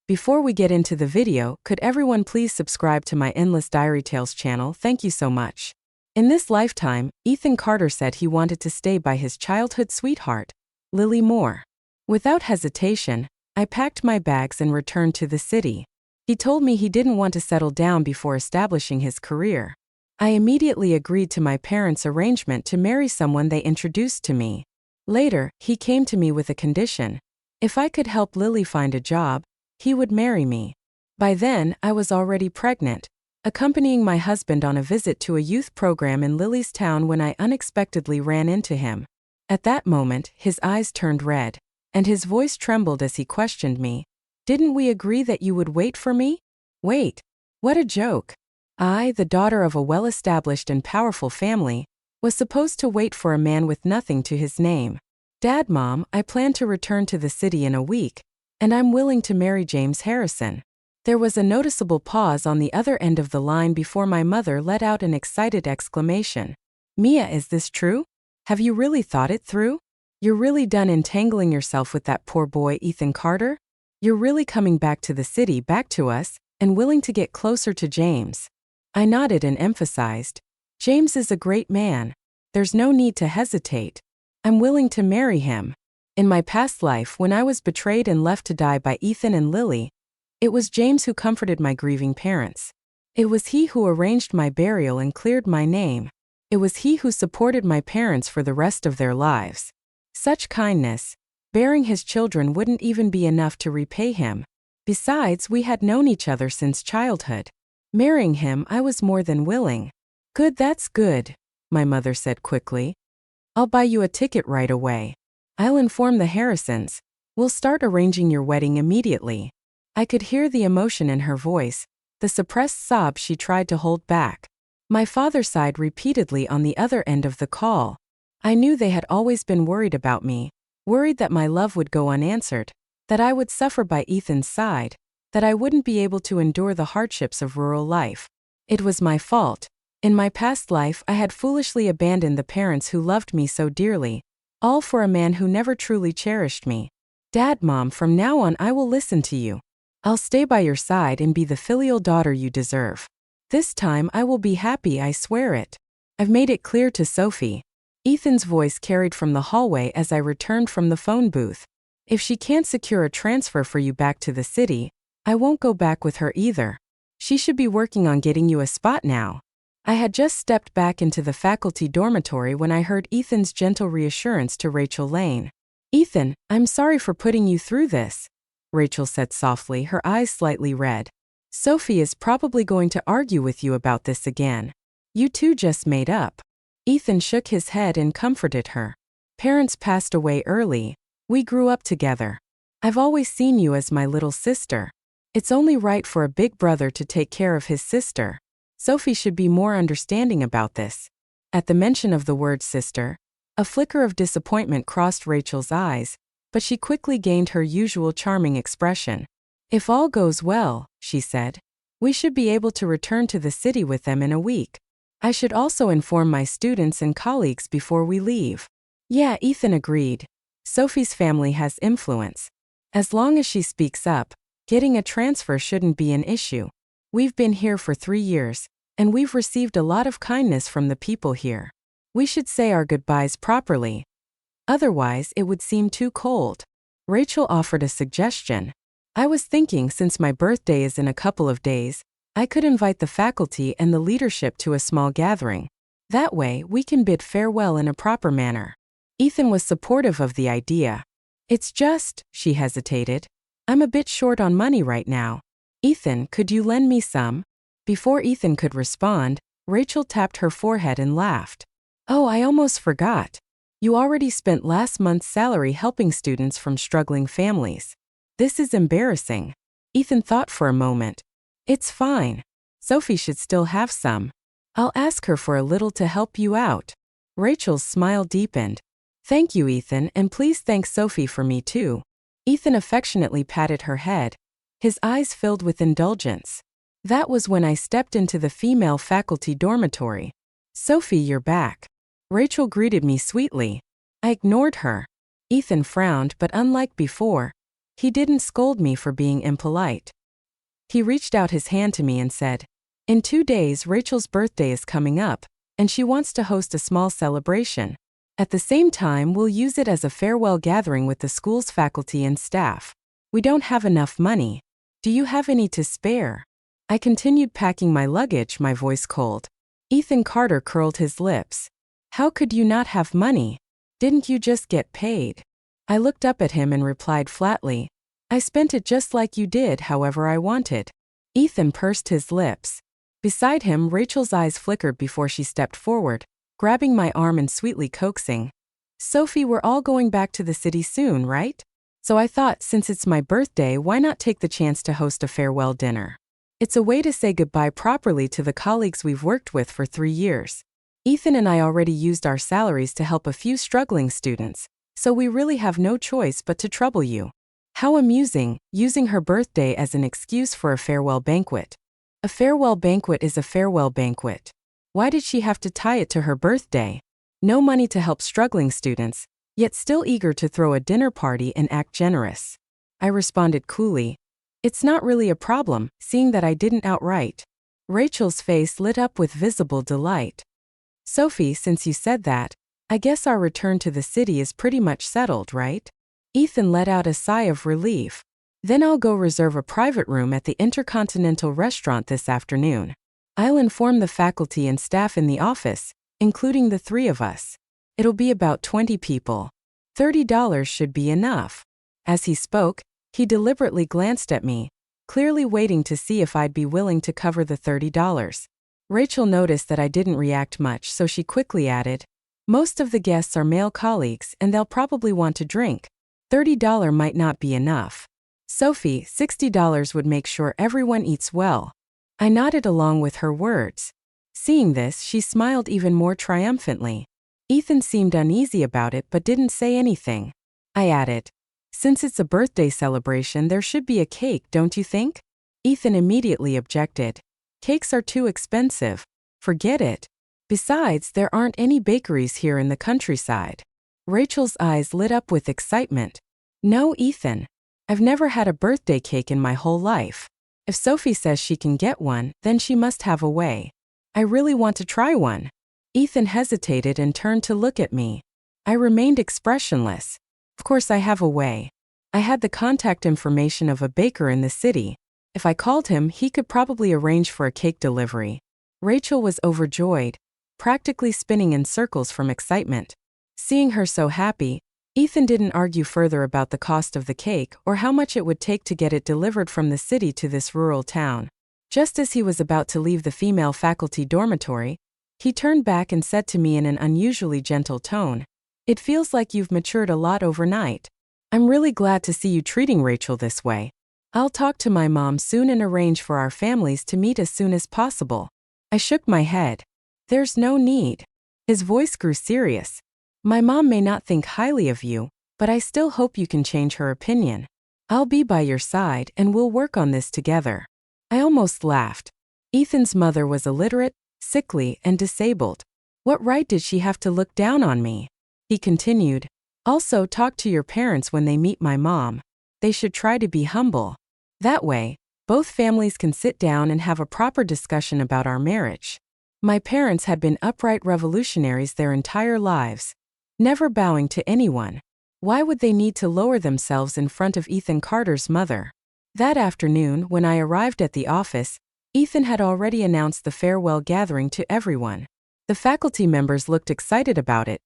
Before we get into the video, could everyone please subscribe to my Endless Diary Tales channel? Thank you so much. In this lifetime, Ethan Carter said he wanted to stay by his childhood sweetheart, Lily Moore. Without hesitation, I packed my bags and returned to the city. He told me he didn't want to settle down before establishing his career. I immediately agreed to my parents' arrangement to marry someone they introduced to me. Later, he came to me with a condition. If I could help Lily find a job, he would marry me. By then, I was already pregnant, accompanying my husband on a visit to a youth program in Lily's town when I unexpectedly ran into him. At that moment, his eyes turned red, and his voice trembled as he questioned me. "Didn't we agree that you would wait for me?" Wait. What a joke. I, the daughter of a well-established and powerful family, was supposed to wait for a man with nothing to his name. "Dad, Mom, I plan to return to the city in a week, and I'm willing to marry James Harrison." There was a noticeable pause on the other end of the line before my mother let out an excited exclamation. "Mia, is this true? Have you really thought it through? You're really done entangling yourself with that poor boy Ethan Carter? You're really coming back to the city, back to us, and willing to get closer to James?" I nodded and emphasized, "James is a great man. There's no need to hesitate. I'm willing to marry him." In my past life, when I was betrayed and left to die by Ethan and Lily, it was James who comforted my grieving parents. It was he who arranged my burial and cleared my name. It was he who supported my parents for the rest of their lives. Such kindness, bearing his children, wouldn't even be enough to repay him. Besides, we had known each other since childhood. Marrying him, I was more than willing. "Good, that's good," my mother said quickly. "I'll buy you a ticket right away. I'll inform the Harrisons. We'll start arranging your wedding immediately." I could hear the emotion in her voice, the suppressed sob she tried to hold back. My father sighed repeatedly on the other end of the call. I knew they had always been worried about me, worried that my love would go unanswered, that I would suffer by Ethan's side, that I wouldn't be able to endure the hardships of rural life. It was my fault. In my past life, I had foolishly abandoned the parents who loved me so dearly, all for a man who never truly cherished me. "Dad, Mom, from now on I will listen to you. I'll stay by your side and be the filial daughter you deserve. This time I will be happy, I swear it. I've made it clear to Sophie." Ethan's voice carried from the hallway as I returned from the phone booth. "If she can't secure a transfer for you back to the city, I won't go back with her either. She should be working on getting you a spot now." I had just stepped back into the faculty dormitory when I heard Ethan's gentle reassurance to Rachel Lane. "Ethan, I'm sorry for putting you through this," Rachel said softly, her eyes slightly red. "Sophie is probably going to argue with you about this again. You two just made up." Ethan shook his head and comforted her. "Parents passed away early. We grew up together. I've always seen you as my little sister. It's only right for a big brother to take care of his sister. Sophie should be more understanding about this." At the mention of the word sister, a flicker of disappointment crossed Rachel's eyes, but she quickly gained her usual charming expression. "If all goes well," she said, "we should be able to return to the city with them in a week. I should also inform my students and colleagues before we leave." "Yeah," Ethan agreed. "Sophie's family has influence. As long as she speaks up, getting a transfer shouldn't be an issue. We've been here for 3 years, and we've received a lot of kindness from the people here. We should say our goodbyes properly. Otherwise, it would seem too cold." Rachel offered a suggestion. "I was thinking, since my birthday is in a couple of days, I could invite the faculty and the leadership to a small gathering. That way, we can bid farewell in a proper manner." Ethan was supportive of the idea. "It's just," she hesitated, "I'm a bit short on money right now. Ethan, could you lend me some?" Before Ethan could respond, Rachel tapped her forehead and laughed. "Oh, I almost forgot. You already spent last month's salary helping students from struggling families. This is embarrassing." Ethan thought for a moment. "It's fine. Sophie should still have some. I'll ask her for a little to help you out." Rachel's smile deepened. "Thank you, Ethan, and please thank Sophie for me too." Ethan affectionately patted her head, his eyes filled with indulgence. That was when I stepped into the female faculty dormitory. "Sophie, you're back." Rachel greeted me sweetly. I ignored her. Ethan frowned, but unlike before, He didn't scold me for being impolite. He reached out his hand to me and said, "In 2 days, Rachel's birthday is coming up, and she wants to host a small celebration. At the same time, we'll use it as a farewell gathering with the school's faculty and staff. We don't have enough money. Do you have any to spare?" I continued packing my luggage, my voice cold. Ethan Carter curled his lips. "How could you not have money? Didn't you just get paid?" I looked up at him and replied flatly, "I spent it just like you did, however I wanted." Ethan pursed his lips. Beside him, Rachel's eyes flickered before she stepped forward, grabbing my arm and sweetly coaxing. "Sophie, we're all going back to the city soon, right? So I thought, since it's my birthday, why not take the chance to host a farewell dinner? It's a way to say goodbye properly to the colleagues we've worked with for 3 years. Ethan and I already used our salaries to help a few struggling students, so we really have no choice but to trouble you." How amusing, using her birthday as an excuse for a farewell banquet. A farewell banquet is a farewell banquet. Why did she have to tie it to her birthday? No money to help struggling students, yet still eager to throw a dinner party and act generous. I responded coolly, "It's not really a problem, seeing that I didn't outright." Rachel's face lit up with visible delight. "Sophie, since you said that, I guess our return to the city is pretty much settled, right?" Ethan let out a sigh of relief. "Then I'll go reserve a private room at the Intercontinental restaurant this afternoon. I'll inform the faculty and staff in the office, including the 3 of us. It'll be about 20 people. $30 should be enough." As he spoke, he deliberately glanced at me, clearly waiting to see if I'd be willing to cover the $30. Rachel noticed that I didn't react much, so she quickly added, "Most of the guests are male colleagues and they'll probably want to drink. $30 might not be enough. Sophie, $60 would make sure everyone eats well." I nodded along with her words. Seeing this, she smiled even more triumphantly. Ethan seemed uneasy about it but didn't say anything. I added, "Since it's a birthday celebration, there should be a cake, don't you think?" Ethan immediately objected. "Cakes are too expensive. Forget it. Besides, there aren't any bakeries here in the countryside." Rachel's eyes lit up with excitement. "No, Ethan. I've never had a birthday cake in my whole life. If Sophie says she can get one, then she must have a way. I really want to try one." Ethan hesitated and turned to look at me. I remained expressionless. "Of course I have a way. I had the contact information of a baker in the city. If I called him, he could probably arrange for a cake delivery." Rachel was overjoyed, practically spinning in circles from excitement. Seeing her so happy, Ethan didn't argue further about the cost of the cake or how much it would take to get it delivered from the city to this rural town. Just as he was about to leave the female faculty dormitory, he turned back and said to me in an unusually gentle tone, "It feels like you've matured a lot overnight. I'm really glad to see you treating Rachel this way. I'll talk to my mom soon and arrange for our families to meet as soon as possible." I shook my head. "There's no need." His voice grew serious. "My mom may not think highly of you, but I still hope you can change her opinion. I'll be by your side and we'll work on this together." I almost laughed. Ethan's mother was illiterate, sickly, and disabled. What right did she have to look down on me? He continued, "Also, talk to your parents when they meet my mom. They should try to be humble. That way, both families can sit down and have a proper discussion about our marriage." My parents had been upright revolutionaries their entire lives, never bowing to anyone. Why would they need to lower themselves in front of Ethan Carter's mother? That afternoon, when I arrived at the office, Ethan had already announced the farewell gathering to everyone. The faculty members looked excited about it,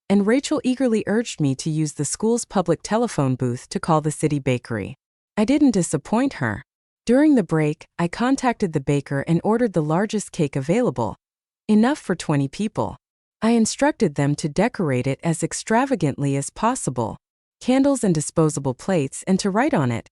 and Rachel eagerly urged me to use the school's public telephone booth to call the city bakery. I didn't disappoint her. During the break, I contacted the baker and ordered the largest cake available, enough for 20 people. I instructed them to decorate it as extravagantly as possible, candles and disposable plates, and to write on it,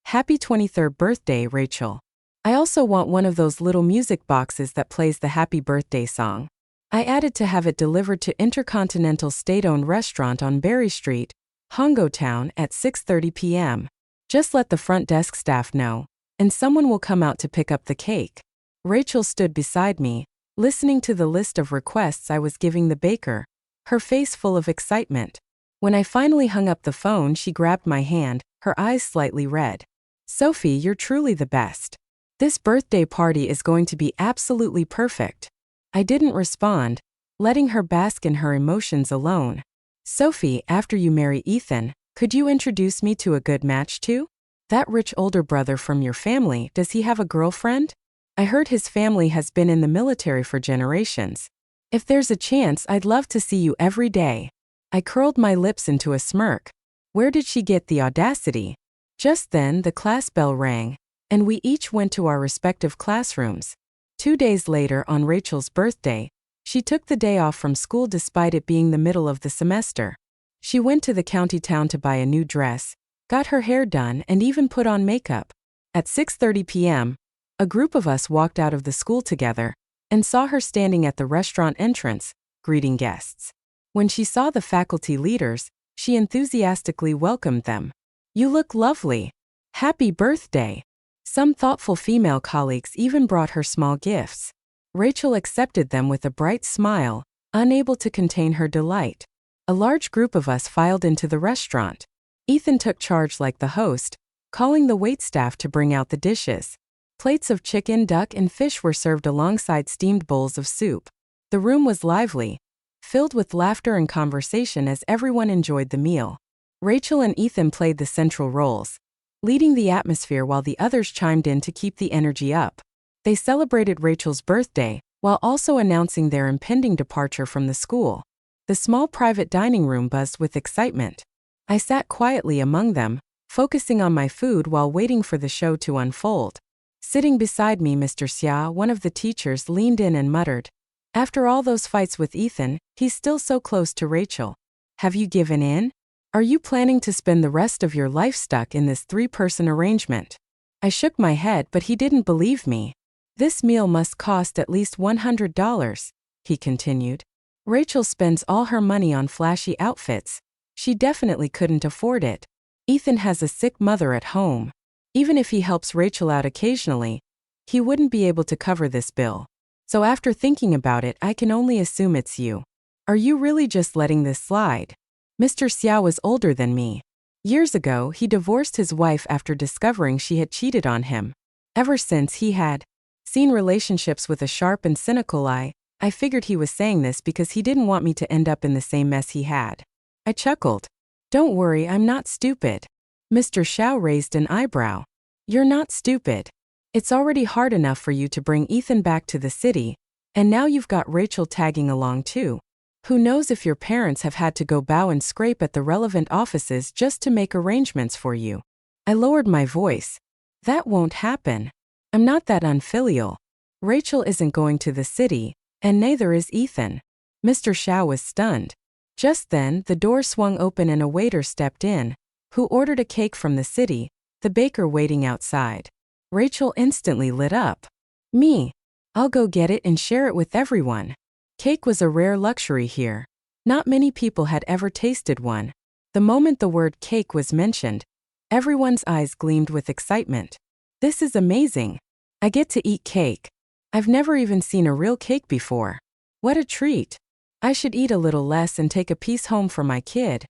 "Happy 23rd birthday, Rachel." I also want one of those little music boxes that plays the happy birthday song. I added to have it delivered to Intercontinental state-owned restaurant on Berry Street, Hongo Town, at 6:30 p.m. Just let the front desk staff know, and someone will come out to pick up the cake. Rachel stood beside me, listening to the list of requests I was giving the baker, her face full of excitement. When I finally hung up the phone, she grabbed my hand, her eyes slightly red. "Sophie, you're truly the best. This birthday party is going to be absolutely perfect." I didn't respond, letting her bask in her emotions alone. "Sophie, after you marry Ethan, could you introduce me to a good match too? That rich older brother from your family, does he have a girlfriend? I heard his family has been in the military for generations. If there's a chance, I'd love to see you every day." I curled my lips into a smirk. Where did she get the audacity? Just then, the class bell rang, and we each went to our respective classrooms. 2 days later, on Rachel's birthday, she took the day off from school despite it being the middle of the semester. She went to the county town to buy a new dress, got her hair done, and even put on makeup. At 6:30 p.m., a group of us walked out of the school together and saw her standing at the restaurant entrance, greeting guests. When she saw the faculty leaders, she enthusiastically welcomed them. "You look lovely. Happy birthday." Some thoughtful female colleagues even brought her small gifts. Rachel accepted them with a bright smile, unable to contain her delight. A large group of us filed into the restaurant. Ethan took charge like the host, calling the waitstaff to bring out the dishes. Plates of chicken, duck, and fish were served alongside steamed bowls of soup. The room was lively, filled with laughter and conversation as everyone enjoyed the meal. Rachel and Ethan played the central roles, leading the atmosphere while the others chimed in to keep the energy up. They celebrated Rachel's birthday, while also announcing their impending departure from the school. The small private dining room buzzed with excitement. I sat quietly among them, focusing on my food while waiting for the show to unfold. Sitting beside me, Mr. Xia, one of the teachers, leaned in and muttered, "After all those fights with Ethan, he's still so close to Rachel. Have you given in? Are you planning to spend the rest of your life stuck in this 3-person arrangement?" I shook my head, but he didn't believe me. "This meal must cost at least $100, he continued. "Rachel spends all her money on flashy outfits. She definitely couldn't afford it. Ethan has a sick mother at home. Even if he helps Rachel out occasionally, he wouldn't be able to cover this bill. So after thinking about it, I can only assume it's you. Are you really just letting this slide?" Mr. Xia was older than me. Years ago, he divorced his wife after discovering she had cheated on him. Ever since, he had seen relationships with a sharp and cynical eye. I figured he was saying this because he didn't want me to end up in the same mess he had. I chuckled. "Don't worry, I'm not stupid." Mr. Xiao raised an eyebrow. "You're not stupid. It's already hard enough for you to bring Ethan back to the city, and now you've got Rachel tagging along too. Who knows if your parents have had to go bow and scrape at the relevant offices just to make arrangements for you." I lowered my voice. "That won't happen. I'm not that unfilial. Rachel isn't going to the city, and neither is Ethan." Mr. Xiao was stunned. Just then, the door swung open and a waiter stepped in, who ordered a cake from the city, the baker waiting outside. Rachel instantly lit up. "Me. I'll go get it and share it with everyone." Cake was a rare luxury here. Not many people had ever tasted one. The moment the word cake was mentioned, everyone's eyes gleamed with excitement. "This is amazing. I get to eat cake. I've never even seen a real cake before. What a treat. I should eat a little less and take a piece home for my kid.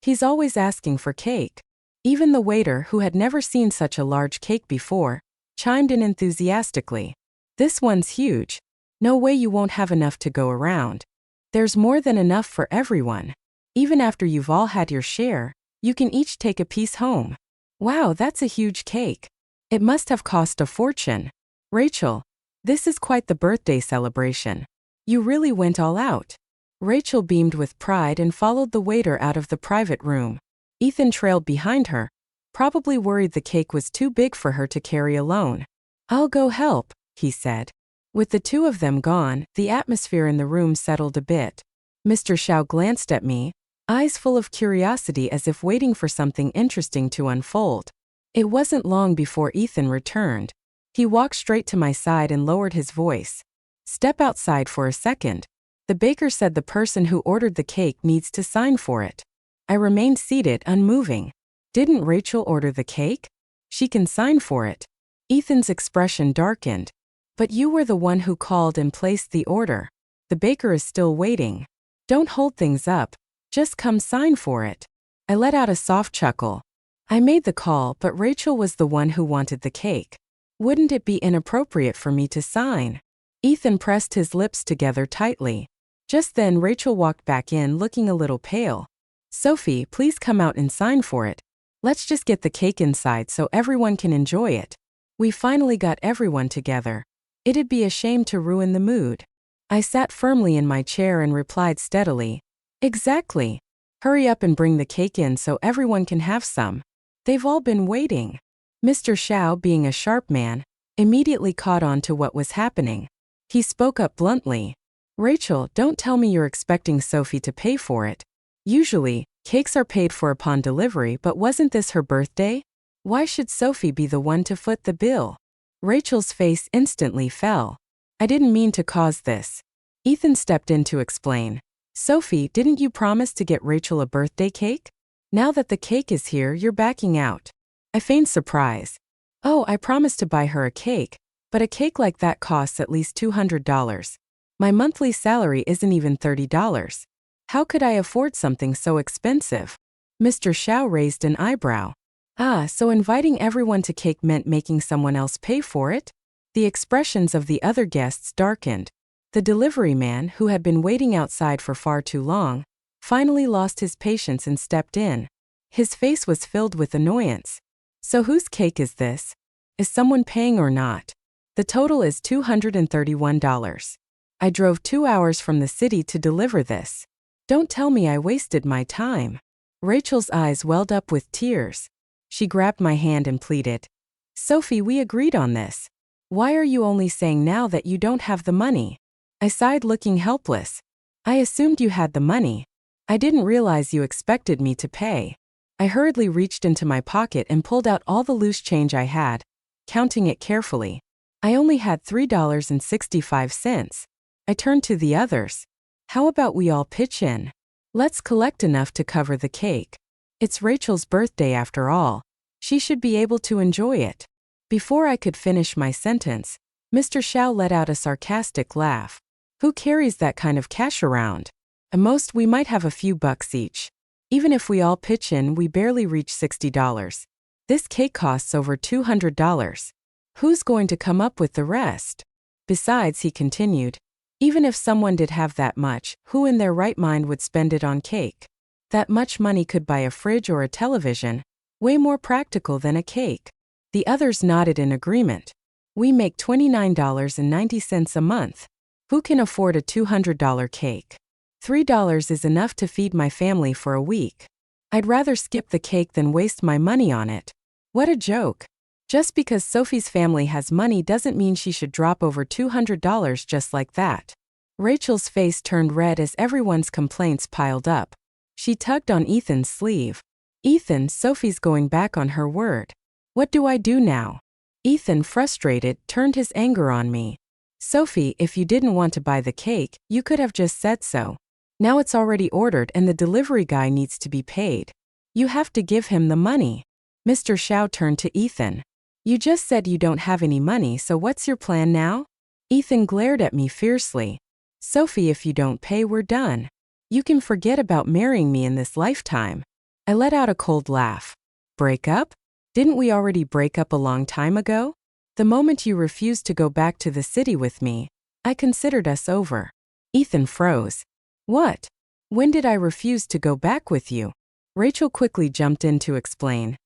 He's always asking for cake." Even the waiter, who had never seen such a large cake before, chimed in enthusiastically. "This one's huge. No way you won't have enough to go around. There's more than enough for everyone. Even after you've all had your share, you can each take a piece home." "Wow, that's a huge cake. It must have cost a fortune." "Rachel, this is quite the birthday celebration. You really went all out." Rachel beamed with pride and followed the waiter out of the private room. Ethan trailed behind her, probably worried the cake was too big for her to carry alone. "I'll go help," he said. With the two of them gone, the atmosphere in the room settled a bit. Mr. Xiao glanced at me, eyes full of curiosity as if waiting for something interesting to unfold. It wasn't long before Ethan returned. He walked straight to my side and lowered his voice. "Step outside for a second. The baker said the person who ordered the cake needs to sign for it." I remained seated, unmoving. "Didn't Rachel order the cake? She can sign for it." Ethan's expression darkened. "But you were the one who called and placed the order. The baker is still waiting. Don't hold things up. Just come sign for it. I let out a soft chuckle. I made the call, but Rachel was the one who wanted the cake. Wouldn't it be inappropriate for me to sign? Ethan pressed his lips together tightly. Just then Rachel walked back in looking a little pale. Sophie, please come out and sign for it. Let's just get the cake inside so everyone can enjoy it. We finally got everyone together. It'd be a shame to ruin the mood. I sat firmly in my chair and replied steadily. Exactly. Hurry up and bring the cake in so everyone can have some. They've all been waiting. Mr. Shao, being a sharp man, immediately caught on to what was happening. He spoke up bluntly. Rachel, don't tell me you're expecting Sophie to pay for it. Usually, cakes are paid for upon delivery, but wasn't this her birthday? Why should Sophie be the one to foot the bill? Rachel's face instantly fell. I didn't mean to cause this. Ethan stepped in to explain. Sophie, didn't you promise to get Rachel a birthday cake? Now that the cake is here, you're backing out. I feigned surprise. Oh, I promised to buy her a cake, but a cake like that costs at least $200. My monthly salary isn't even $30. How could I afford something so expensive? Mr. Shao raised an eyebrow. Ah, so inviting everyone to cake meant making someone else pay for it? The expressions of the other guests darkened. The delivery man, who had been waiting outside for far too long, finally lost his patience and stepped in. His face was filled with annoyance. So whose cake is this? Is someone paying or not? The total is $231. I drove 2 hours from the city to deliver this. Don't tell me I wasted my time. Rachel's eyes welled up with tears. She grabbed my hand and pleaded. Sophie, we agreed on this. Why are you only saying now that you don't have the money? I sighed, looking helpless. I assumed you had the money. I didn't realize you expected me to pay. I hurriedly reached into my pocket and pulled out all the loose change I had, counting it carefully. I only had $3.65. I turned to the others. How about we all pitch in? Let's collect enough to cover the cake. It's Rachel's birthday after all. She should be able to enjoy it. Before I could finish my sentence, Mr. Shao let out a sarcastic laugh. Who carries that kind of cash around? At most, we might have a few bucks each. Even if we all pitch in, we barely reach $60. This cake costs over $200. Who's going to come up with the rest? Besides, he continued, even if someone did have that much, who in their right mind would spend it on cake? That much money could buy a fridge or a television, way more practical than a cake. The others nodded in agreement. We make $29.90 a month. Who can afford a $200 cake? $3 is enough to feed my family for a week. I'd rather skip the cake than waste my money on it. What a joke. Just because Sophie's family has money doesn't mean she should drop over $200 just like that. Rachel's face turned red as everyone's complaints piled up. She tugged on Ethan's sleeve. Ethan, Sophie's going back on her word. What do I do now? Ethan, frustrated, turned his anger on me. Sophie, if you didn't want to buy the cake, you could have just said so. Now it's already ordered and the delivery guy needs to be paid. You have to give him the money. Mr. Shao turned to Ethan. You just said you don't have any money, so what's your plan now? Ethan glared at me fiercely. Sophie, if you don't pay, we're done. You can forget about marrying me in this lifetime. I let out a cold laugh. Break up? Didn't we already break up a long time ago? The moment you refused to go back to the city with me, I considered us over. Ethan froze. What? When did I refuse to go back with you? Rachel quickly jumped in to explain.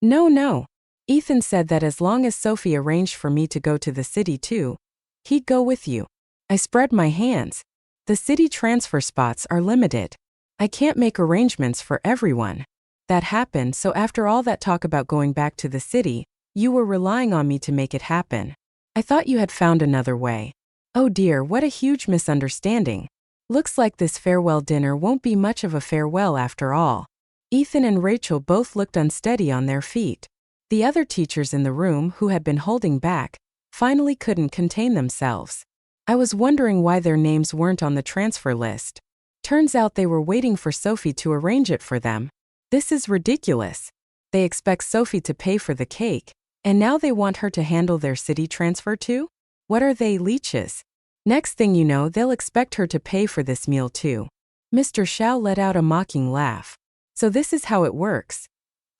No. Ethan said that as long as Sophie arranged for me to go to the city too, he'd go with you. I spread my hands. The city transfer spots are limited. I can't make arrangements for everyone. That happened, so after all that talk about going back to the city, you were relying on me to make it happen. I thought you had found another way. Oh dear, what a huge misunderstanding. Looks like this farewell dinner won't be much of a farewell after all. Ethan and Rachel both looked unsteady on their feet. The other teachers in the room, who had been holding back, finally couldn't contain themselves. I was wondering why their names weren't on the transfer list. Turns out they were waiting for Sophie to arrange it for them. This is ridiculous. They expect Sophie to pay for the cake, and now they want her to handle their city transfer too? What are they, leeches? Next thing you know, they'll expect her to pay for this meal too. Mr. Xiao let out a mocking laugh. So this is how it works.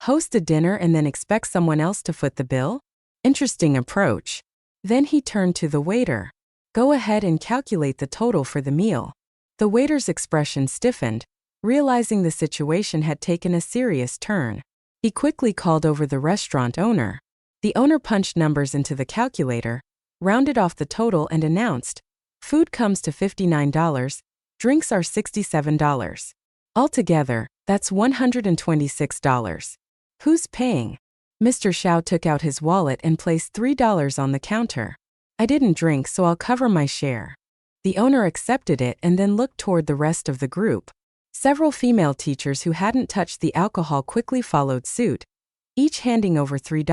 Host a dinner and then expect someone else to foot the bill? Interesting approach. Then he turned to the waiter. Go ahead and calculate the total for the meal. The waiter's expression stiffened, realizing the situation had taken a serious turn. He quickly called over the restaurant owner. The owner punched numbers into the calculator, rounded off the total and announced, food comes to $59, drinks are $67. Altogether, that's $126. Who's paying? Mr. Xiao took out his wallet and placed $3 on the counter. I didn't drink, so I'll cover my share. The owner accepted it and then looked toward the rest of the group. Several female teachers who hadn't touched the alcohol quickly followed suit, each handing over $3.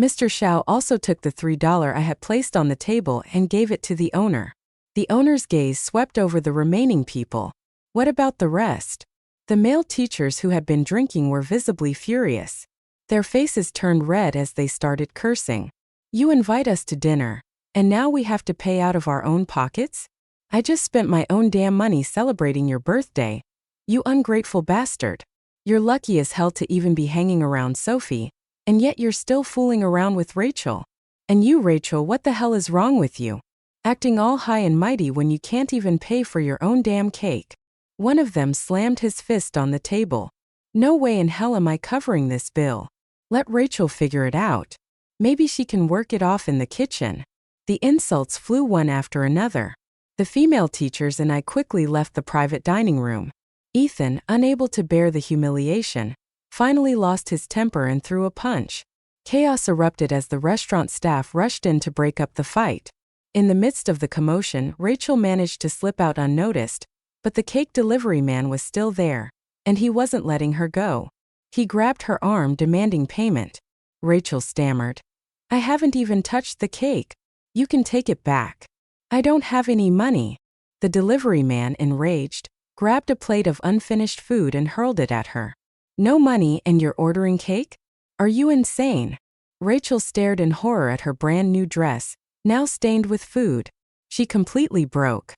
Mr. Xiao also took the $3 I had placed on the table and gave it to the owner. The owner's gaze swept over the remaining people. What about the rest? The male teachers who had been drinking were visibly furious. Their faces turned red as they started cursing. You invite us to dinner, and now we have to pay out of our own pockets? I just spent my own damn money celebrating your birthday. You ungrateful bastard. You're lucky as hell to even be hanging around Sophie, and yet you're still fooling around with Rachel. And you, Rachel, what the hell is wrong with you? Acting all high and mighty when you can't even pay for your own damn cake. One of them slammed his fist on the table. No way in hell am I covering this bill. Let Rachel figure it out. Maybe she can work it off in the kitchen. The insults flew one after another. The female teachers and I quickly left the private dining room. Ethan, unable to bear the humiliation, finally lost his temper and threw a punch. Chaos erupted as the restaurant staff rushed in to break up the fight. In the midst of the commotion, Rachel managed to slip out unnoticed, but the cake delivery man was still there, and he wasn't letting her go. He grabbed her arm demanding payment. Rachel stammered. I haven't even touched the cake. You can take it back. I don't have any money. The delivery man, enraged, grabbed a plate of unfinished food and hurled it at her. No money and you're ordering cake? Are you insane? Rachel stared in horror at her brand new dress, now stained with food. She completely broke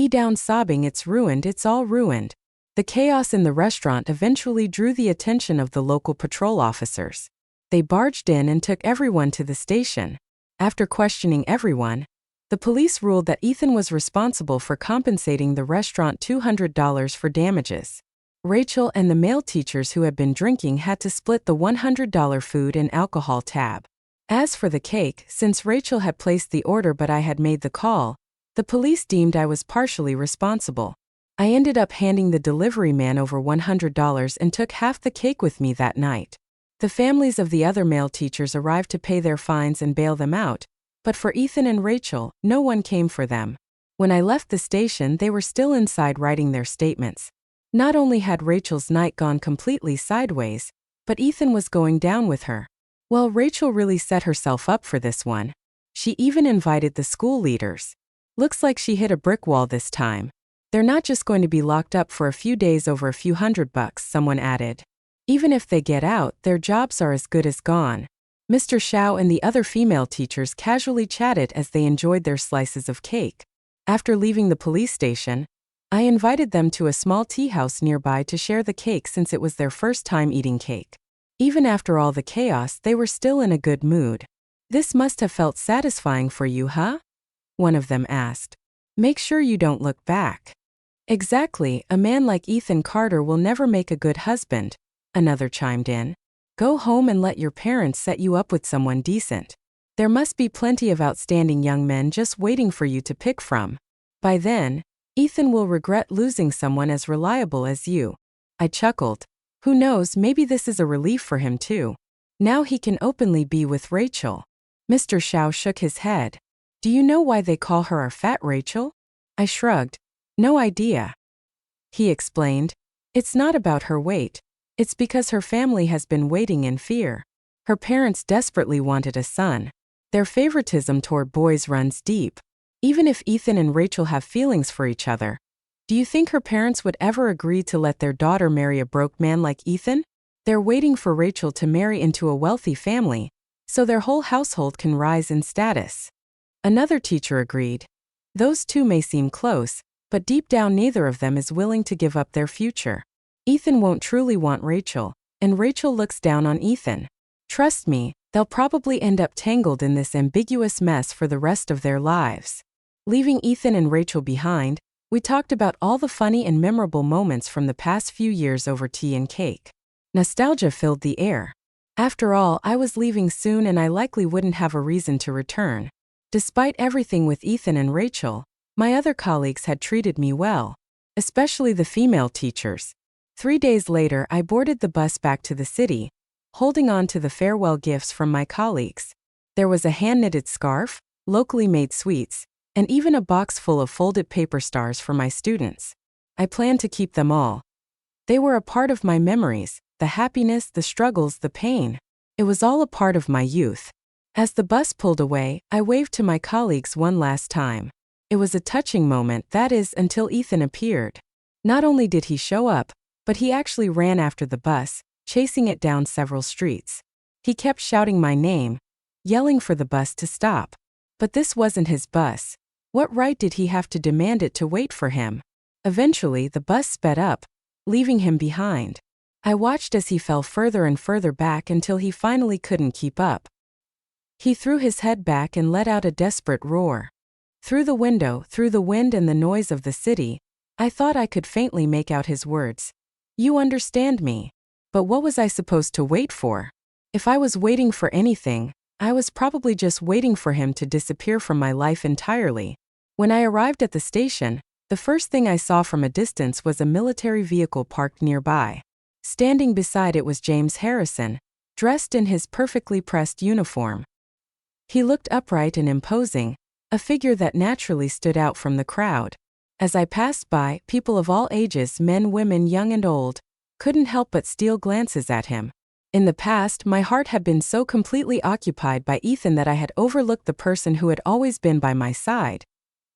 down sobbing, it's ruined, it's all ruined. The chaos in the restaurant eventually drew the attention of the local patrol officers. They barged in and took everyone to the station. After questioning everyone, the police ruled that Ethan was responsible for compensating the restaurant $200 for damages. Rachel and the male teachers who had been drinking had to split the $100 food and alcohol tab. As for the cake, since Rachel had placed the order but I had made the call, the police deemed I was partially responsible. I ended up handing the delivery man over $100 and took half the cake with me that night. The families of the other male teachers arrived to pay their fines and bail them out, but for Ethan and Rachel, no one came for them. When I left the station, they were still inside writing their statements. Not only had Rachel's night gone completely sideways, but Ethan was going down with her. Well, Rachel really set herself up for this one. She even invited the school leaders. Looks like she hit a brick wall this time. They're not just going to be locked up for a few days over a few $100, someone added. Even if they get out, their jobs are as good as gone. Mr. Xiao and the other female teachers casually chatted as they enjoyed their slices of cake. After leaving the police station, I invited them to a small tea house nearby to share the cake since it was their first time eating cake. Even after all the chaos, they were still in a good mood. This must have felt satisfying for you, huh? One of them asked. Make sure you don't look back. Exactly, a man like Ethan Carter will never make a good husband, another chimed in. Go home and let your parents set you up with someone decent. There must be plenty of outstanding young men just waiting for you to pick from. By then, Ethan will regret losing someone as reliable as you. I chuckled. Who knows, maybe this is a relief for him too. Now he can openly be with Rachel. Mr. Xiao shook his head. Do you know why they call her our fat Rachel? I shrugged. No idea. He explained. It's not about her weight. It's because her family has been waiting in fear. Her parents desperately wanted a son. Their favoritism toward boys runs deep. Even if Ethan and Rachel have feelings for each other, do you think her parents would ever agree to let their daughter marry a broke man like Ethan? They're waiting for Rachel to marry into a wealthy family, so their whole household can rise in status. Another teacher agreed. Those two may seem close, But deep down, neither of them is willing to give up their future. Ethan won't truly want Rachel, and Rachel looks down on Ethan. Trust me, they'll probably end up tangled in this ambiguous mess for the rest of their lives. Leaving Ethan and Rachel behind, we talked about all the funny and memorable moments from the past few years over tea and cake. Nostalgia filled the air. After all, I was leaving soon and I likely wouldn't have a reason to return. Despite everything with Ethan and Rachel, my other colleagues had treated me well, especially the female teachers. 3 days later, I boarded the bus back to the city, holding on to the farewell gifts from my colleagues. There was a hand-knitted scarf, locally made sweets, and even a box full of folded paper stars for my students. I planned to keep them all. They were a part of my memories, the happiness, the struggles, the pain. It was all a part of my youth. As the bus pulled away, I waved to my colleagues one last time. It was a touching moment, that is, until Ethan appeared. Not only did he show up, but he actually ran after the bus, chasing it down several streets. He kept shouting my name, yelling for the bus to stop. But this wasn't his bus. What right did he have to demand it to wait for him? Eventually, the bus sped up, leaving him behind. I watched as he fell further and further back until he finally couldn't keep up. He threw his head back and let out a desperate roar. Through the window, through the wind and the noise of the city, I thought I could faintly make out his words. You understand me. But what was I supposed to wait for? If I was waiting for anything, I was probably just waiting for him to disappear from my life entirely. When I arrived at the station, the first thing I saw from a distance was a military vehicle parked nearby. Standing beside it was James Harrison, dressed in his perfectly pressed uniform. He looked upright and imposing, a figure that naturally stood out from the crowd. As I passed by, people of all ages, men, women, young and old, couldn't help but steal glances at him. In the past, my heart had been so completely occupied by Ethan that I had overlooked the person who had always been by my side,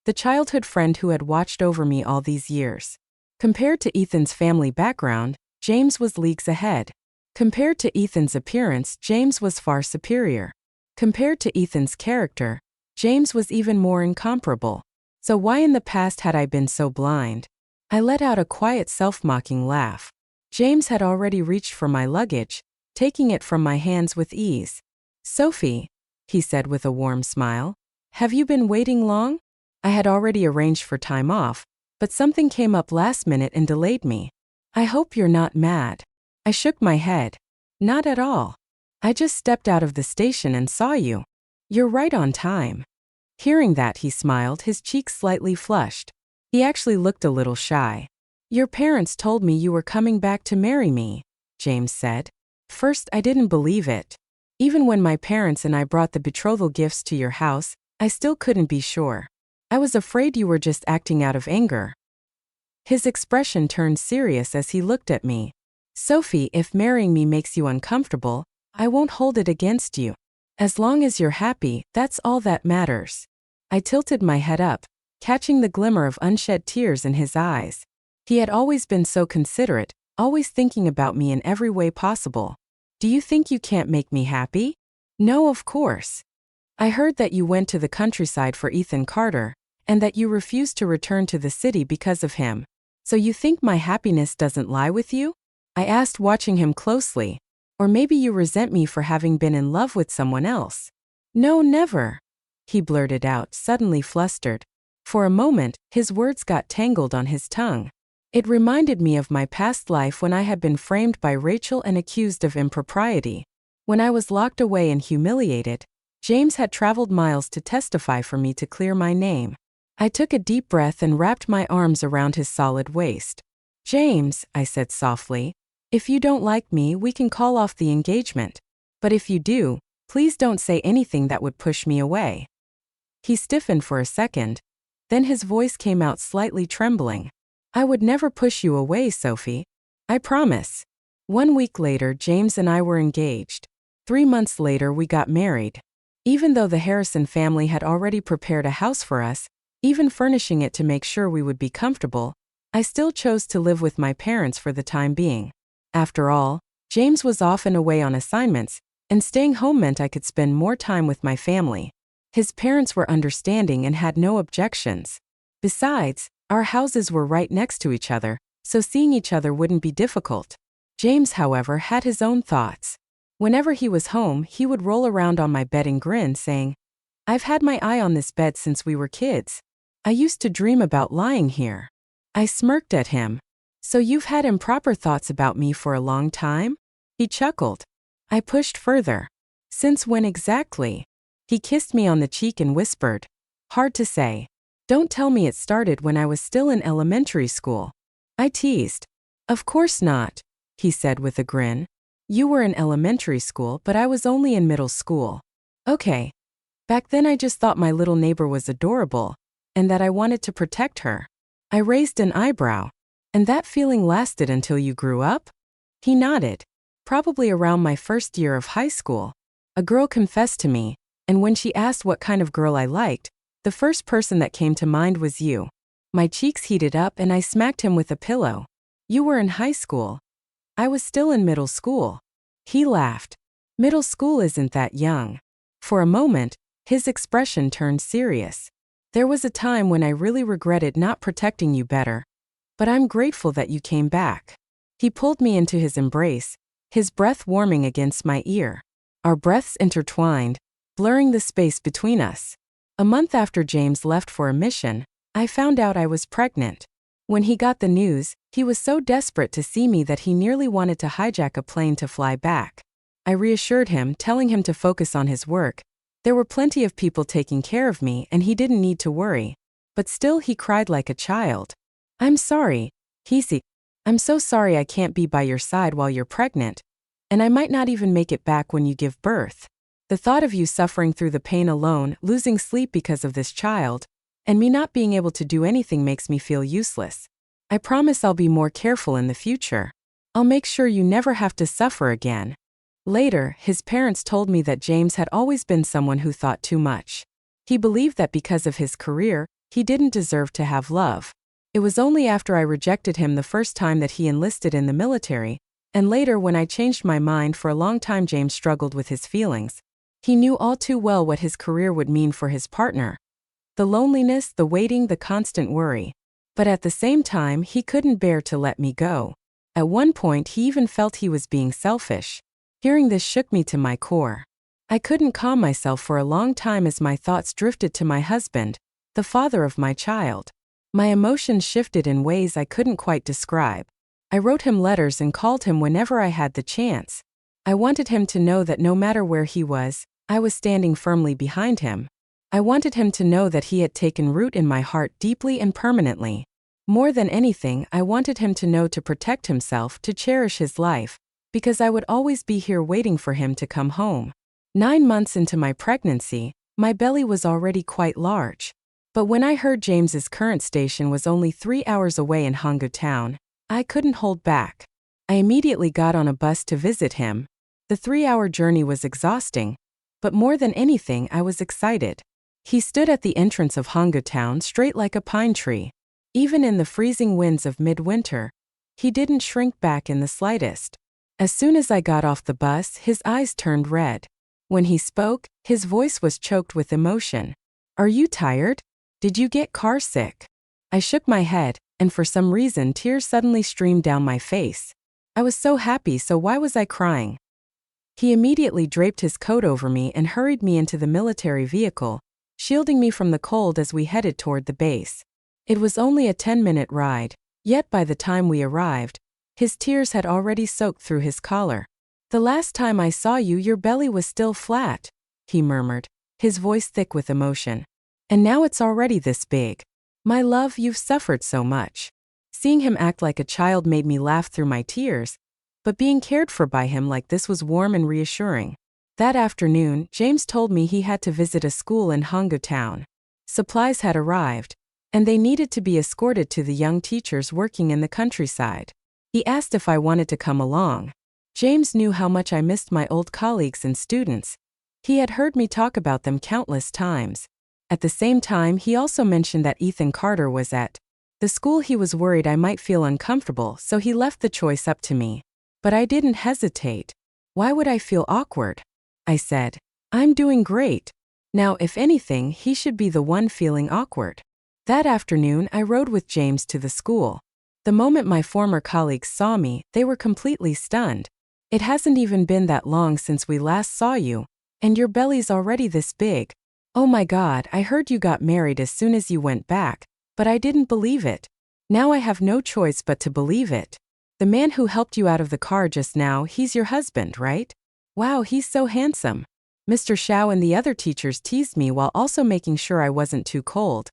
the childhood friend who had watched over me all these years. Compared to Ethan's family background, James was leagues ahead. Compared to Ethan's appearance, James was far superior. Compared to Ethan's character, James was even more incomparable. So why in the past had I been so blind? I let out a quiet self-mocking laugh. James had already reached for my luggage, taking it from my hands with ease. Sophie, he said with a warm smile, have you been waiting long? I had already arranged for time off, but something came up last minute and delayed me. I hope you're not mad. I shook my head. Not at all. I just stepped out of the station and saw you. You're right on time. Hearing that, he smiled, his cheeks slightly flushed. He actually looked a little shy. Your parents told me you were coming back to marry me, James said. First, I didn't believe it. Even when my parents and I brought the betrothal gifts to your house, I still couldn't be sure. I was afraid you were just acting out of anger. His expression turned serious as he looked at me. Sophie, if marrying me makes you uncomfortable, I won't hold it against you. As long as you're happy, that's all that matters. I tilted my head up, catching the glimmer of unshed tears in his eyes. He had always been so considerate, always thinking about me in every way possible. Do you think you can't make me happy? No, of course. I heard that you went to the countryside for Ethan Carter, and that you refused to return to the city because of him. So you think my happiness doesn't lie with you? I asked, watching him closely. Or maybe you resent me for having been in love with someone else. No, never. He blurted out, suddenly flustered. For a moment, his words got tangled on his tongue. It reminded me of my past life when I had been framed by Rachel and accused of impropriety. When I was locked away and humiliated, James had traveled miles to testify for me to clear my name. I took a deep breath and wrapped my arms around his solid waist. James, I said softly, if you don't like me, we can call off the engagement. But if you do, please don't say anything that would push me away. He stiffened for a second. Then his voice came out slightly trembling. I would never push you away, Sophie. I promise. 1 week later, James and I were engaged. 3 months later, we got married. Even though the Harrison family had already prepared a house for us, even furnishing it to make sure we would be comfortable, I still chose to live with my parents for the time being. After all, James was often away on assignments, and staying home meant I could spend more time with my family. His parents were understanding and had no objections. Besides, Our houses were right next to each other, so seeing each other wouldn't be difficult. James, however, had his own thoughts. Whenever he was home, he would roll around on my bed and grin, saying, "I've had my eye on this bed since we were kids. I used to dream about lying here." I smirked at him. "So you've had improper thoughts about me for a long time?" He chuckled. I pushed further. "Since when exactly?" He kissed me on the cheek and whispered, "Hard to say. Don't tell me it started when I was still in elementary school." I teased. "Of course not," he said with a grin. "You were in elementary school, but I was only in middle school." "Okay. Back then I just thought my little neighbor was adorable, and that I wanted to protect her." I raised an eyebrow. "And that feeling lasted until you grew up?" He nodded. "Probably around my first year of high school. A girl confessed to me, and when she asked what kind of girl I liked, the first person that came to mind was you." My cheeks heated up and I smacked him with a pillow. "You were in high school. I was still in middle school." He laughed. "Middle school isn't that young." For a moment, his expression turned serious. "There was a time when I really regretted not protecting you better. But I'm grateful that you came back." He pulled me into his embrace, his breath warming against my ear. Our breaths intertwined, blurring the space between us. A month after James left for a mission, I found out I was pregnant. When he got the news, he was so desperate to see me that he nearly wanted to hijack a plane to fly back. I reassured him, telling him to focus on his work. There were plenty of people taking care of me and he didn't need to worry. But still he cried like a child. "I'm sorry," he said. "I'm so sorry I can't be by your side while you're pregnant. And I might not even make it back when you give birth. The thought of you suffering through the pain alone, losing sleep because of this child, and me not being able to do anything makes me feel useless. I promise I'll be more careful in the future. I'll make sure you never have to suffer again." Later, his parents told me that James had always been someone who thought too much. He believed that because of his career, he didn't deserve to have love. It was only after I rejected him the first time that he enlisted in the military, and later when I changed my mind. For a long time James struggled with his feelings. He knew all too well what his career would mean for his partner. The loneliness, the waiting, the constant worry. But at the same time, he couldn't bear to let me go. At one point he even felt he was being selfish. Hearing this shook me to my core. I couldn't calm myself for a long time as my thoughts drifted to my husband, the father of my child. My emotions shifted in ways I couldn't quite describe. I wrote him letters and called him whenever I had the chance. I wanted him to know that no matter where he was, I was standing firmly behind him. I wanted him to know that he had taken root in my heart deeply and permanently. More than anything, I wanted him to know to protect himself, to cherish his life, because I would always be here waiting for him to come home. 9 months into my pregnancy, my belly was already quite large. But when I heard James's current station was only 3 hours away in Hongo Town, I couldn't hold back. I immediately got on a bus to visit him. The 3-hour journey was exhausting, but more than anything I was excited. He stood at the entrance of Hongo Town straight like a pine tree. Even in the freezing winds of midwinter, he didn't shrink back in the slightest. As soon as I got off the bus, his eyes turned red. When he spoke, his voice was choked with emotion. "Are you tired? Did you get car sick?" I shook my head, and for some reason tears suddenly streamed down my face. I was so happy, so why was I crying? He immediately draped his coat over me and hurried me into the military vehicle, shielding me from the cold as we headed toward the base. It was only a 10-minute ride, yet by the time we arrived, his tears had already soaked through his collar. "The last time I saw you, your belly was still flat," he murmured, his voice thick with emotion. "And now it's already this big. My love, you've suffered so much." Seeing him act like a child made me laugh through my tears, but being cared for by him like this was warm and reassuring. That afternoon, James told me he had to visit a school in Hongo Town. Supplies had arrived, and they needed to be escorted to the young teachers working in the countryside. He asked if I wanted to come along. James knew how much I missed my old colleagues and students. He had heard me talk about them countless times. At the same time, he also mentioned that Ethan Carter was at the school. He was worried I might feel uncomfortable, so he left the choice up to me. But I didn't hesitate. "Why would I feel awkward?" I said. "I'm doing great." Now, if anything, he should be the one feeling awkward. That afternoon, I rode with James to the school. The moment my former colleagues saw me, they were completely stunned. It hasn't even been that long since we last saw you, and your belly's already this big. Oh my God, I heard you got married as soon as you went back, but I didn't believe it. Now I have no choice but to believe it. The man who helped you out of the car just now, he's your husband, right? Wow, he's so handsome. Mr. Shao and the other teachers teased me while also making sure I wasn't too cold,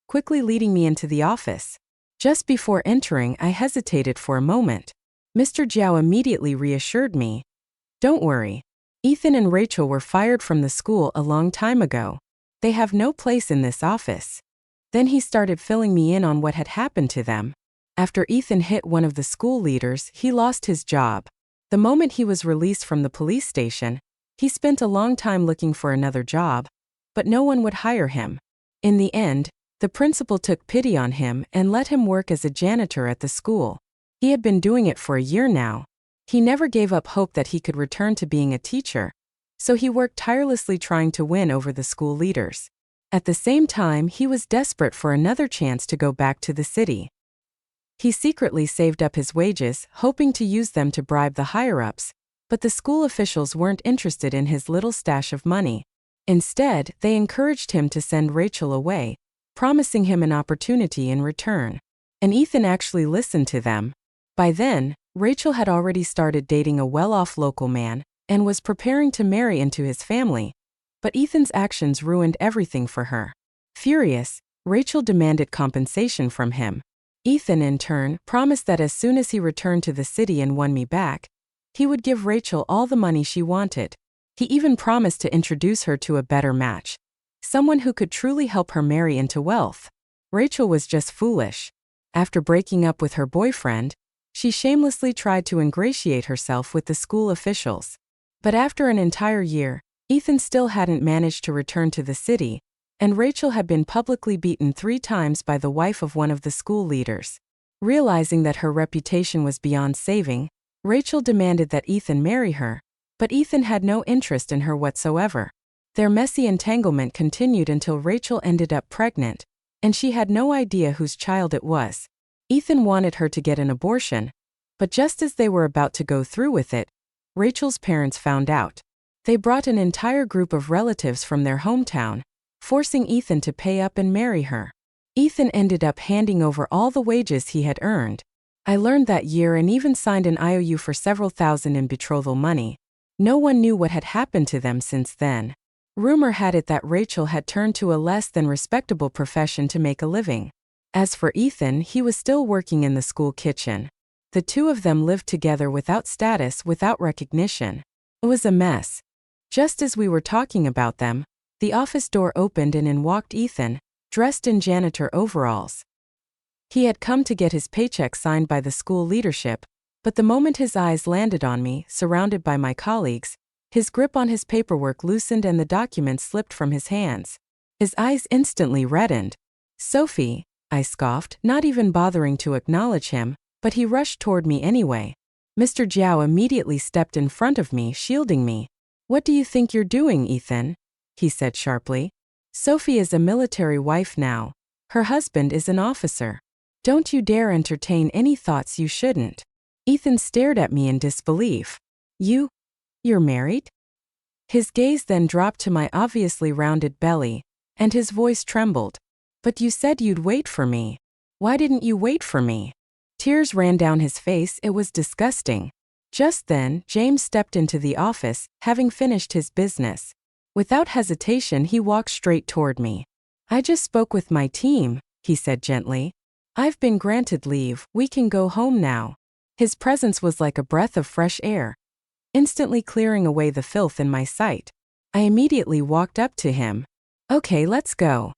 quickly leading me into the office. Just before entering, I hesitated for a moment. Mr. Jiao immediately reassured me. Don't worry. Ethan and Rachel were fired from the school a long time ago. They have no place in this office. Then he started filling me in on what had happened to them. After Ethan hit one of the school leaders, he lost his job. The moment he was released from the police station, he spent a long time looking for another job, but no one would hire him. In the end, the principal took pity on him and let him work as a janitor at the school. He had been doing it for a year now. He never gave up hope that he could return to being a teacher, so he worked tirelessly trying to win over the school leaders. At the same time, he was desperate for another chance to go back to the city. He secretly saved up his wages, hoping to use them to bribe the higher-ups, but the school officials weren't interested in his little stash of money. Instead, they encouraged him to send Rachel away, promising him an opportunity in return. And Ethan actually listened to them. By then, Rachel had already started dating a well-off local man and was preparing to marry into his family, but Ethan's actions ruined everything for her. Furious, Rachel demanded compensation from him. Ethan, in turn, promised that as soon as he returned to the city and won me back, he would give Rachel all the money she wanted. He even promised to introduce her to a better match, someone who could truly help her marry into wealth. Rachel was just foolish. After breaking up with her boyfriend, she shamelessly tried to ingratiate herself with the school officials. But after an entire year, Ethan still hadn't managed to return to the city, and Rachel had been publicly beaten 3 times by the wife of one of the school leaders. Realizing that her reputation was beyond saving, Rachel demanded that Ethan marry her, but Ethan had no interest in her whatsoever. Their messy entanglement continued until Rachel ended up pregnant, and she had no idea whose child it was. Ethan wanted her to get an abortion, but just as they were about to go through with it, Rachel's parents found out. They brought an entire group of relatives from their hometown, forcing Ethan to pay up and marry her. Ethan ended up handing over all the wages he had earned. I learned that year and even signed an IOU for several thousand in betrothal money. No one knew what had happened to them since then. Rumor had it that Rachel had turned to a less than respectable profession to make a living. As for Ethan, he was still working in the school kitchen. The two of them lived together without status, without recognition. It was a mess. Just as we were talking about them, the office door opened and in walked Ethan, dressed in janitor overalls. He had come to get his paycheck signed by the school leadership, but the moment his eyes landed on me, surrounded by my colleagues, his grip on his paperwork loosened and the documents slipped from his hands. His eyes instantly reddened. "Sophie," I scoffed, not even bothering to acknowledge him, but he rushed toward me anyway. Mr. Jiao immediately stepped in front of me, shielding me. "What do you think you're doing, Ethan?" he said sharply. "Sophie is a military wife now. Her husband is an officer. Don't you dare entertain any thoughts you shouldn't." Ethan stared at me in disbelief. You're married?" His gaze then dropped to my obviously rounded belly, and his voice trembled. "But you said you'd wait for me. Why didn't you wait for me?" Tears ran down his face. It was disgusting. Just then, James stepped into the office, having finished his business. Without hesitation, he walked straight toward me. "I just spoke with my team," he said gently. "I've been granted leave. We can go home now." His presence was like a breath of fresh air, instantly clearing away the filth in my sight. I immediately walked up to him. "Okay, let's go."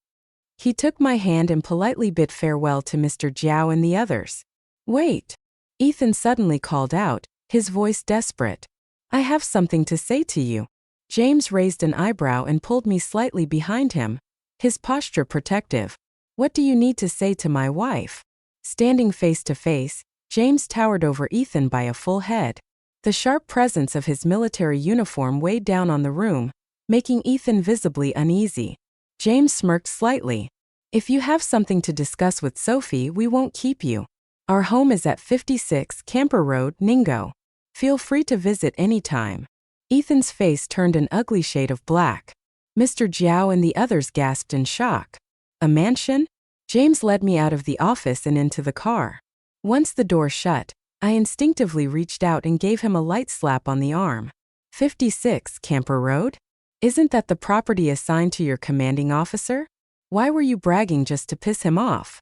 He took my hand and politely bid farewell to Mr. Jiao and the others. "Wait," Ethan suddenly called out, his voice desperate. "I have something to say to you." James raised an eyebrow and pulled me slightly behind him, his posture protective. "What do you need to say to my wife?" Standing face to face, James towered over Ethan by a full head. The sharp presence of his military uniform weighed down on the room, making Ethan visibly uneasy. James smirked slightly. If you have something to discuss with Sophie, we won't keep you. Our home is at 56 Camper Road, Ningo. Feel free to visit anytime. Ethan's face turned an ugly shade of black. Mr. Jiao and the others gasped in shock. A mansion? James led me out of the office and into the car. Once the door shut, I instinctively reached out and gave him a light slap on the arm. 56 Camper Road? Isn't that the property assigned to your commanding officer? Why were you bragging just to piss him off?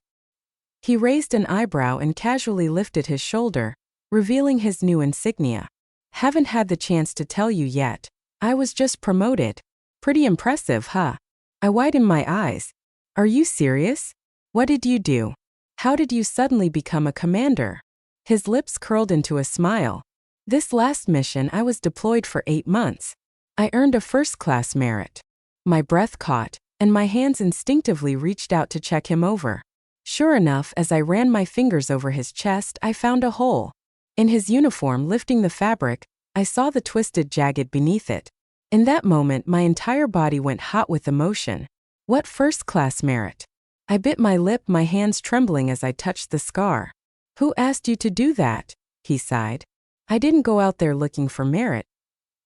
He raised an eyebrow and casually lifted his shoulder, revealing his new insignia. Haven't had the chance to tell you yet. I was just promoted. Pretty impressive, huh? I widened my eyes. Are you serious? What did you do? How did you suddenly become a commander? His lips curled into a smile. This last mission I was deployed for 8 months. I earned a first-class merit. My breath caught, and my hands instinctively reached out to check him over. Sure enough, as I ran my fingers over his chest, I found a hole. In his uniform lifting the fabric, I saw the twisted jagged beneath it. In that moment, my entire body went hot with emotion. What first-class merit? I bit my lip, my hands trembling as I touched the scar. Who asked you to do that? He sighed. I didn't go out there looking for merit.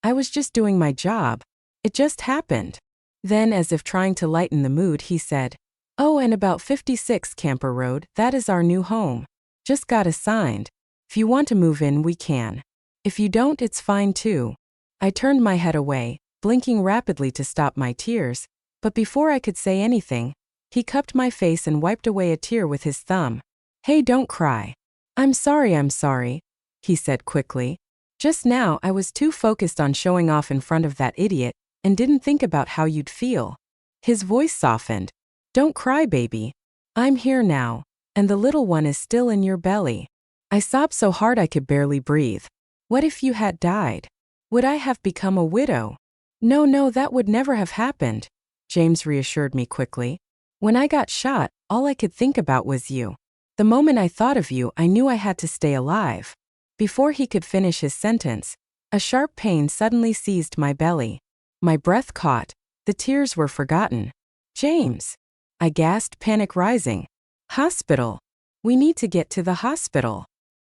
I was just doing my job. It just happened. Then, as if trying to lighten the mood, he said, "Oh, and about 56 Camper Road, that is our new home. Just got assigned. If you want to move in, we can. If you don't, it's fine too." I turned my head away, blinking rapidly to stop my tears, but before I could say anything, he cupped my face and wiped away a tear with his thumb. "Hey, don't cry. I'm sorry," he said quickly. "Just now I was too focused on showing off in front of that idiot and didn't think about how you'd feel." His voice softened. "Don't cry, baby. I'm here now, and the little one is still in your belly." I sobbed so hard I could barely breathe. What if you had died? Would I have become a widow? No, that would never have happened, James reassured me quickly. When I got shot, all I could think about was you. The moment I thought of you, I knew I had to stay alive. Before he could finish his sentence, a sharp pain suddenly seized my belly. My breath caught. The tears were forgotten. "James!" I gasped, panic rising. "Hospital! We need to get to the hospital."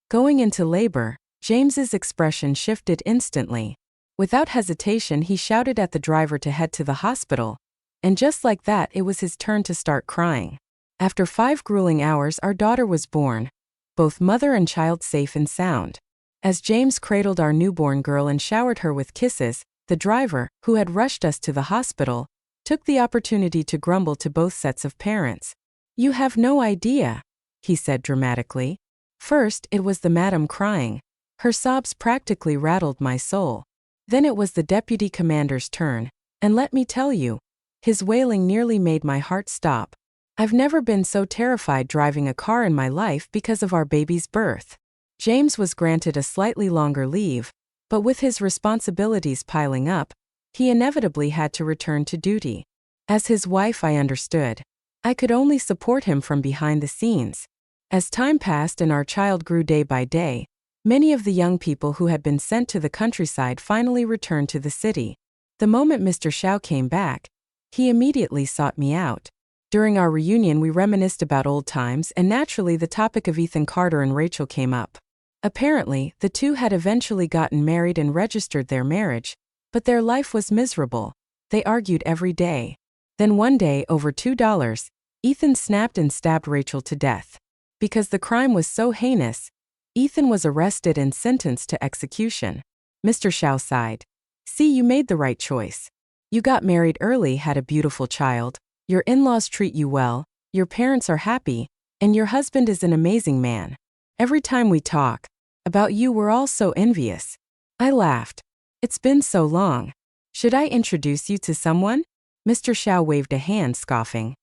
Going into labor, James's expression shifted instantly. Without hesitation, he shouted at the driver to head to the hospital, and just like that, it was his turn to start crying. After 5 grueling hours, our daughter was born, both mother and child safe and sound. As James cradled our newborn girl and showered her with kisses, the driver, who had rushed us to the hospital, took the opportunity to grumble to both sets of parents. "You have no idea," he said dramatically. First, it was the madam crying. Her sobs practically rattled my soul. Then it was the deputy commander's turn, and let me tell you, his wailing nearly made my heart stop. I've never been so terrified driving a car in my life because of our baby's birth. James was granted a slightly longer leave, but with his responsibilities piling up, he inevitably had to return to duty. As his wife, I understood. I could only support him from behind the scenes. As time passed and our child grew day by day, many of the young people who had been sent to the countryside finally returned to the city. The moment Mr. Xiao came back, he immediately sought me out. During our reunion, we reminisced about old times, and naturally the topic of Ethan Carter and Rachel came up. Apparently, the two had eventually gotten married and registered their marriage, but their life was miserable. They argued every day. Then one day, over $2, Ethan snapped and stabbed Rachel to death. Because the crime was so heinous, Ethan was arrested and sentenced to execution. Mr. Xiao sighed. "See, you made the right choice. You got married early, had a beautiful child, your in-laws treat you well, your parents are happy, and your husband is an amazing man. Every time we talk about you, we're all so envious." I laughed. "It's been so long. Should I introduce you to someone?" Mr. Xiao waved a hand, scoffing.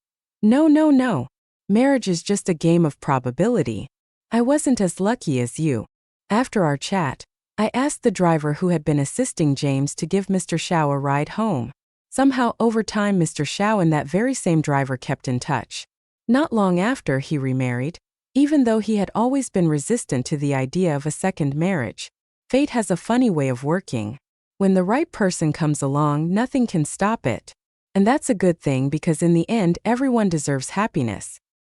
No. Marriage is just a game of probability. I wasn't as lucky as you." After our chat, I asked the driver who had been assisting James to give Mr. Xiao a ride home. Somehow, over time, Mr. Xiao and that very same driver kept in touch. Not long after, he remarried, even though he had always been resistant to the idea of a second marriage. Fate has a funny way of working. When the right person comes along, nothing can stop it. And that's a good thing because in the end, everyone deserves happiness.